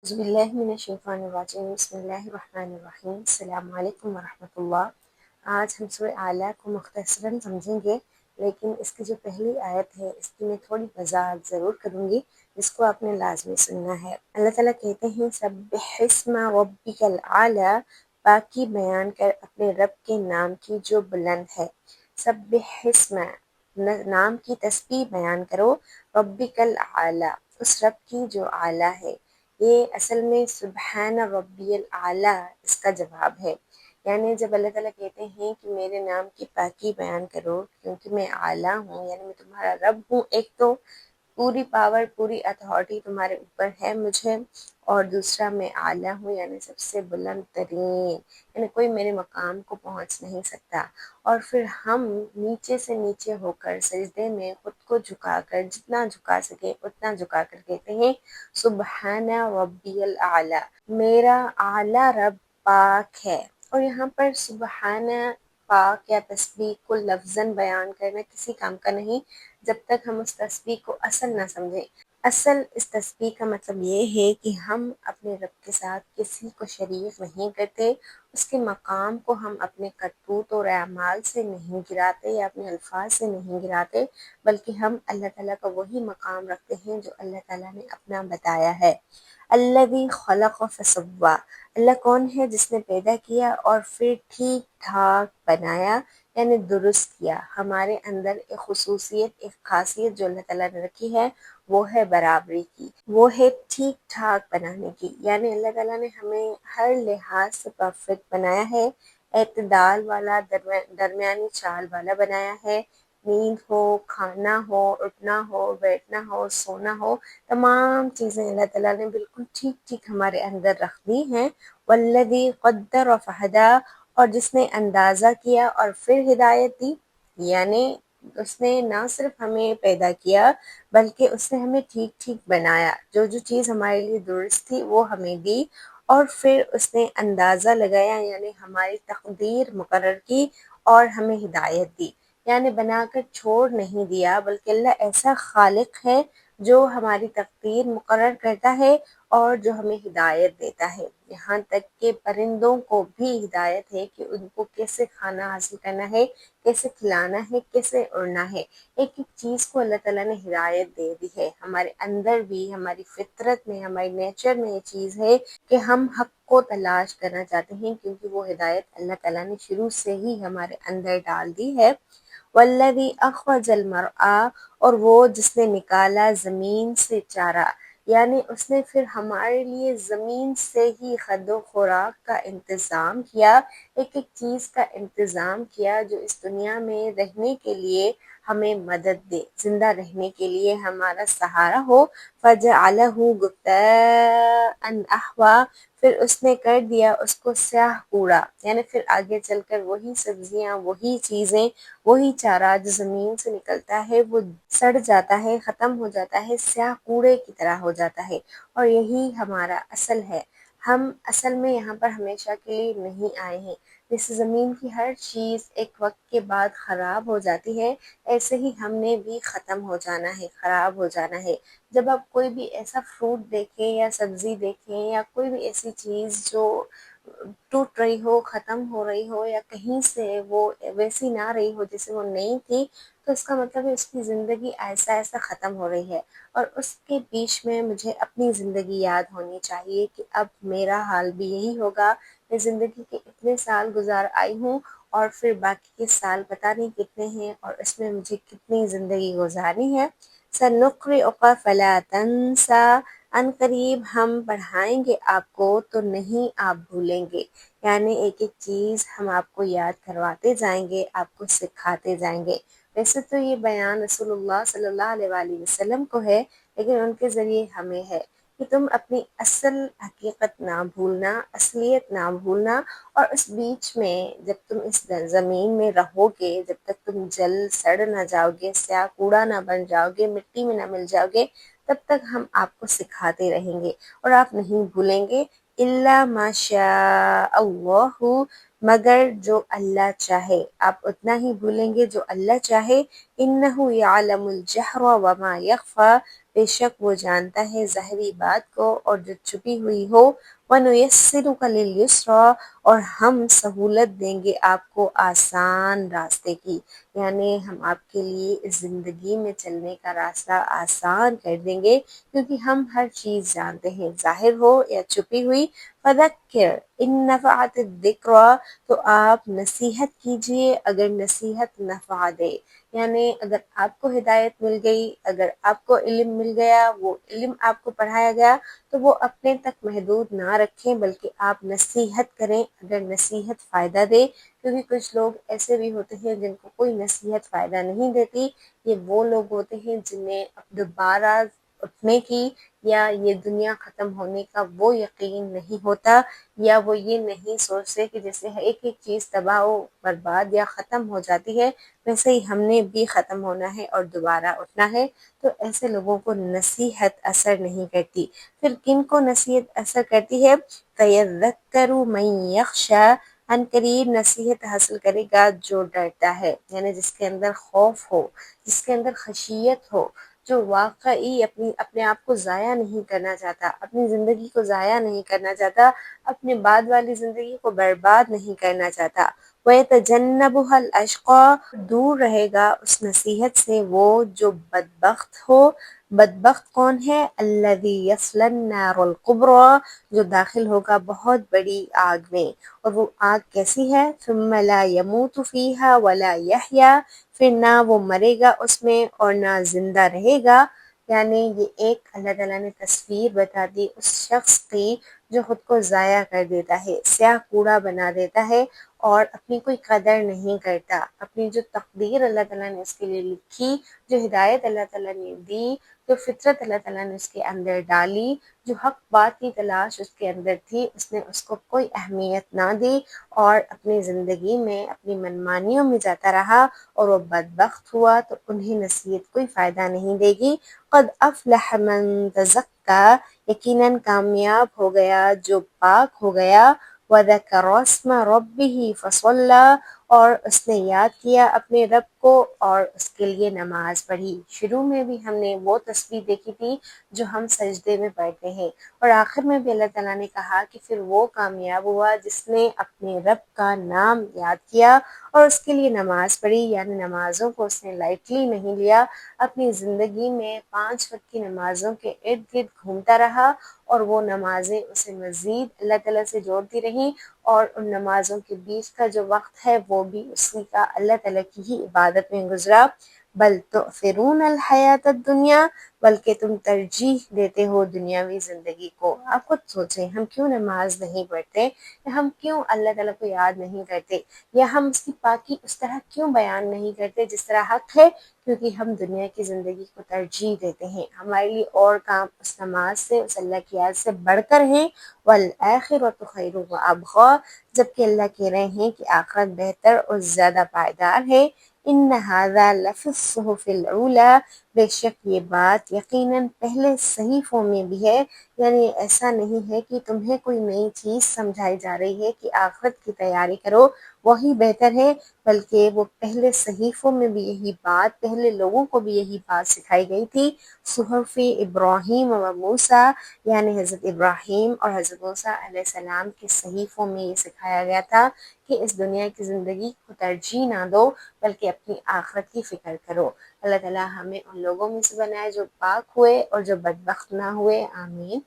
बिस्मिल्लाहिर्रहमानिर्रहीम बिस्मिल्लाहिर्रहमानिर्रहीम अस्सलाम वालेकुम वरहमतुल्लाह। आज हम सूरह आला को मुख्तसरन समझेंगे, लेकिन इसकी जो पहली आयत है इसकी मैं थोड़ी वजाहत ज़रूर करूँगी, जिसको आपने लाजमी सुनना है। अल्लाह ताला कहते हैं सब्बिहिस्मा रब्बिकल आला, पाकी बयान कर अपने रब के नाम की जो बुलंद है। सब्बिहिस्मा नाम की तस्बीह बयान करो, रब्बिकल आला उस रब की जो आला है। ये असल में सुबहान रब्बियल आला इसका जवाब है। यानी जब अल्लाह ताला कहते हैं कि मेरे नाम की पाकी बयान करो क्योंकि मैं आला हूँ, यानी मैं तुम्हारा रब हूँ। एक तो पूरी पावर पूरी अथॉरिटी तुम्हारे ऊपर है मुझे, और दूसरा मैं आला हूँ यानी सबसे बुलंद तरीन, यानी कोई मेरे मकाम को पहुँच नहीं सकता। और फिर हम नीचे से नीचे होकर सजदे में खुद को झुकाकर जितना झुका सके उतना झुकाकर कहते हैं सुबहाना रब्बियल आला, मेरा आला रब पाक है। और यहाँ पर सुबहाना पाक या तस्बीह को लफ्ज़न बयान करना किसी काम का नहीं, जब तक हम उस तस्बीह को असल ना समझें। असल इस तस्बीह का मतलब ये है कि हम अपने रब के साथ किसी को शरीक नहीं करते, उसके मकाम को हम अपने करतूत और अमाल से नहीं गिराते या अपने अल्फाज से नहीं गिराते, बल्कि हम अल्लाह ताला का वही मकाम रखते हैं जो अल्लाह ताला ने अपना बताया है। अल्लज़ी खलक़ फसव्वा, अल्लाह कौन है जिसने पैदा किया और फिर ठीक ठाक बनाया, यानी दुरुस्त किया। हमारे अंदर एक खुसूसियत, एक खासियत जो अल्लाह ताला ने रखी है वो है बराबरी की, वो है ठीक ठाक बनाने की। यानी अल्लाह ताला ने हमें हर लिहाज से परफेक्ट बनाया है, एतदाल वाला, दरमियानी चाल वाला बनाया है। नींद हो, खाना हो, उठना हो, बैठना हो, सोना हो, तमाम चीज़ें अल्लाह ताला ने बिल्कुल ठीक ठीक हमारे अंदर रख दी हैं। वल्लज़ी क़द्दर फ़हदा, और जिसने अंदाज़ा किया और फिर हिदायत दी, यानी उसने ना सिर्फ हमें पैदा किया बल्कि उसने हमें ठीक ठीक बनाया। जो जो चीज़ हमारे लिए दुरुस्त थी वो हमें दी, और फिर उसने अंदाज़ा लगाया यानी हमारी तकदीर मुकर्रर की और हमें हिदायत दी। यानी बनाकर छोड़ नहीं दिया, बल्कि अल्लाह ऐसा खालिक है जो हमारी तकदीर मुकर्रर करता है और जो हमें हिदायत देता है। यहाँ तक कि परिंदों को भी हिदायत है कि उनको कैसे खाना हासिल करना है, कैसे खिलाना है, कैसे उड़ना है। एक एक चीज़ को अल्लाह ताला ने हिदायत दे दी है। हमारे अंदर भी, हमारी फितरत में, हमारे नेचर में ये चीज़ है कि हम हक को तलाश करना चाहते हैं, क्योंकि वो हिदायत अल्लाह ताला ने शुरू से ही हमारे अंदर डाल दी है। वल्लज़ी अख़रजल मरआ, और वो जिसने निकाला ज़मीन से चारा, यानी उसने फिर हमारे लिए ज़मीन से ही खद्दो खुराक का इंतज़ाम किया, एक एक चीज़ का इंतज़ाम किया जो इस दुनिया में रहने के लिए हमें मदद दे, ज़िंदा रहने के लिए हमारा सहारा हो। फ़जअलहु गुत्ताअन अहवा, फिर उसने कर दिया उसको स्याह कूड़ा, यानी फिर आगे चलकर वही सब्जियां, वही चीज़ें, वही चारा जो ज़मीन से निकलता है वो सड़ जाता है, ख़त्म हो जाता है, स्याह कूड़े की तरह हो जाता है। और यही हमारा असल है। हम असल में यहाँ पर हमेशा के लिए नहीं आए हैं। जैसे ज़मीन की हर चीज़ एक वक्त के बाद ख़राब हो जाती है, ऐसे ही हमने भी ख़त्म हो जाना है, ख़राब हो जाना है। जब आप कोई भी ऐसा फ्रूट देखें या सब्ज़ी देखें या कोई भी ऐसी चीज़ जो टूट रही हो, ख़त्म हो रही हो, या कहीं से वो वैसी ना रही हो जैसे वो नई थी, तो इसका मतलब है उसकी ज़िंदगी ऐसा ऐसा ख़त्म हो रही है। और उसके बीच में मुझे अपनी ज़िंदगी याद होनी चाहिए कि अब मेरा हाल भी यही होगा। मैं ज़िंदगी के इतने साल गुजार आई हूँ और फिर बाकी के साल पता नहीं कितने हैं और इसमें मुझे कितनी ज़िंदगी गुजारनी है। सनुक़्रिउका फ़ला तंसा, अनकरीब हम पढ़ाएंगे आपको तो नहीं आप भूलेंगे। यानी एक एक चीज़ हम आपको याद करवाते जाएंगे, आपको सिखाते जाएंगे। वैसे तो ये बयान रसूलुल्लाह सल्लल्लाहु अलैहि वसल्लम को है, लेकिन उनके ज़रिए हमें है कि तुम अपनी असल हकीकत ना भूलना, असलियत ना भूलना। और उस बीच में जब तुम इस ज़मीन में रहोगे, जब तक तुम जल सड़ ना जाओगे, स्याह कूड़ा ना बन जाओगे, मिट्टी में ना मिल जाओगे, तब तक हम आपको सिखाते रहेंगे और आप नहीं भूलेंगे। इल्ला माशा अल्लाहु, مگر جو اللہ چاہے، آپ اتنا ہی بھولیں گے جو اللہ چاہے۔ انہ یعلم الجہر وما یخفی، بے شک وہ جانتا ہے ظاہری بات کو اور جو چھپی ہوئی ہو۔ وَنُيَسِّرُكَ لِلْيُسْرَىٰ، اور ہم سہولت دیں گے آپ کو آسان راستے کی، یعنی ہم آپ کے لیے اس زندگی میں چلنے کا راستہ آسان کر دیں گے، کیونکہ ہم ہر چیز جانتے ہیں، ظاہر ہو یا چھپی ہوئی۔ فَذَكِّرْ إِن نَفَعَتِ الذِّكْرَىٰ، تو آپ نصیحت کیجئے اگر نصیحت نفع دے، یعنی اگر آپ کو ہدایت مل گئی، اگر آپ کو علم مل گیا، وہ علم آپ کو پڑھایا گیا، تو وہ اپنے تک محدود نہ رکھیں بلکہ آپ نصیحت کریں اگر نصیحت فائدہ دے، کیونکہ کچھ لوگ ایسے بھی ہوتے ہیں جن کو کوئی نصیحت فائدہ نہیں دیتی۔ یہ وہ لوگ ہوتے ہیں جنہیں دوبارہ اٹھنے کی یا یہ دنیا ختم ہونے کا وہ یقین نہیں ہوتا، یا وہ یہ نہیں سوچتے کہ جیسے ایک ایک چیز تباہ و برباد یا ختم ہو جاتی ہے، ویسے ہی ہم نے بھی ختم ہونا ہے اور دوبارہ اٹھنا ہے۔ تو ایسے لوگوں کو نصیحت اثر نہیں کرتی۔ پھر کن کو نصیحت اثر کرتی ہے؟ فَيَذَّكَّرُ مَن يَخْشَىٰ، عن قریب نصیحت حاصل کرے گا جو ڈرتا ہے، یعنی جس کے اندر خوف ہو، جس کے اندر خشیت ہو، جو واقعی اپنے آپ کو ضائع نہیں کرنا چاہتا، اپنی زندگی کو ضائع نہیں کرنا چاہتا، اپنے بعد والی زندگی کو برباد نہیں کرنا چاہتا۔ وَيَتَجَنَّبُهَا الْأَشْقَىٰ، دور رہے گا اس نصیحت سے وہ جو بدبخت ہو۔ بدبخت کون ہے؟ الَّذِي يَصْلَى النَّارَ الْكُبْرَىٰ، جو داخل ہوگا بہت بڑی آگ میں، اور وہ آگ کیسی ہے؟ ثُمَّ لَا يَمُوتُ فِيهَا وَلَا يَحْيَىٰ، پھر نہ وہ مرے گا اس میں اور نہ زندہ رہے گا۔ یعنی یہ ایک اللہ تعالیٰ نے تصویر بتا دی اس شخص کی جو خود کو ضائع کر دیتا ہے، سیاہ کوڑا بنا دیتا ہے اور اپنی کوئی قدر نہیں کرتا، اپنی جو تقدیر اللہ تعالیٰ نے اس کے لیے لکھی، جو ہدایت اللہ تعالیٰ نے دی، جو فطرت اللہ تعالیٰ نے اس کے اندر ڈالی، جو حق بات کی تلاش اس کے اندر تھی، اس نے اس کو کوئی اہمیت نہ دی اور اپنی زندگی میں اپنی منمانیوں میں جاتا رہا اور وہ بدبخت ہوا، تو انہیں نصیحت کوئی فائدہ نہیں دے گی۔ قد افلح من تزکا، یقیناً کامیاب ہو گیا جو پاک ہو گیا۔ وذکر اسم ربہ فصلی، اور اس نے یاد کیا اپنے رب کو اور اس کے لیے نماز پڑھی۔ شروع میں بھی ہم نے وہ تسبیح دیکھی تھی جو ہم سجدے میں پڑھتے ہیں، اور آخر میں بھی اللہ تعالیٰ نے کہا کہ پھر وہ کامیاب ہوا جس نے اپنے رب کا نام یاد کیا اور اس کے لیے نماز پڑھی، یعنی نمازوں کو اس نے لائٹلی نہیں لیا، اپنی زندگی میں 5 وقت کی نمازوں کے ارد گرد گھومتا رہا، اور وہ نمازیں اسے مزید اللہ تعالیٰ سے جوڑتی رہیں، اور ان نمازوں کے بیچ کا جو وقت ہے وہ بھی اسی کا اللہ تعالیٰ کی ہی عبادت میں گزرا۔ بل تؤثرون الحیات الدنیا، بلکہ تم ترجیح دیتے ہو دنیاوی زندگی کو۔ آپ خود سوچیں، ہم کیوں نماز نہیں پڑھتے، یا ہم کیوں اللہ تعالیٰ کو یاد نہیں کرتے، یا ہم اس کی پاکی اس طرح کیوں بیان نہیں کرتے جس طرح حق ہے؟ کیونکہ ہم دنیا کی زندگی کو ترجیح دیتے ہیں، ہمارے لیے اور کام اس نماز سے، اس اللہ کی یاد سے بڑھ کر ہیں۔ والآخرۃ خیر وابقیٰ، جبکہ اللہ کہہ رہے ہیں کہ آخرت بہتر اور زیادہ پائیدار ہے۔ ان ھذا لفی الصحف الاولی، بے شک یہ بات یقیناً پہلے صحیفوں میں بھی ہے، یعنی ایسا نہیں ہے کہ تمہیں کوئی نئی چیز سمجھائی جا رہی ہے کہ آخرت کی تیاری کرو، وہی بہتر ہے، بلکہ وہ پہلے صحیفوں میں بھی یہی بات، پہلے لوگوں کو بھی یہی بات سکھائی گئی تھی۔ صحف ابراہیم و موسیٰ، یعنی حضرت ابراہیم اور حضرت موسیٰ علیہ السلام کے صحیفوں میں یہ سکھایا گیا تھا کہ اس دنیا کی زندگی کو ترجیح نہ دو بلکہ اپنی آخرت کی فکر کرو۔ اللہ تعالیٰ ہمیں ان لوگوں میں سے بنائے جو پاک ہوئے اور جو بدبخت نہ ہوئے۔ آمین۔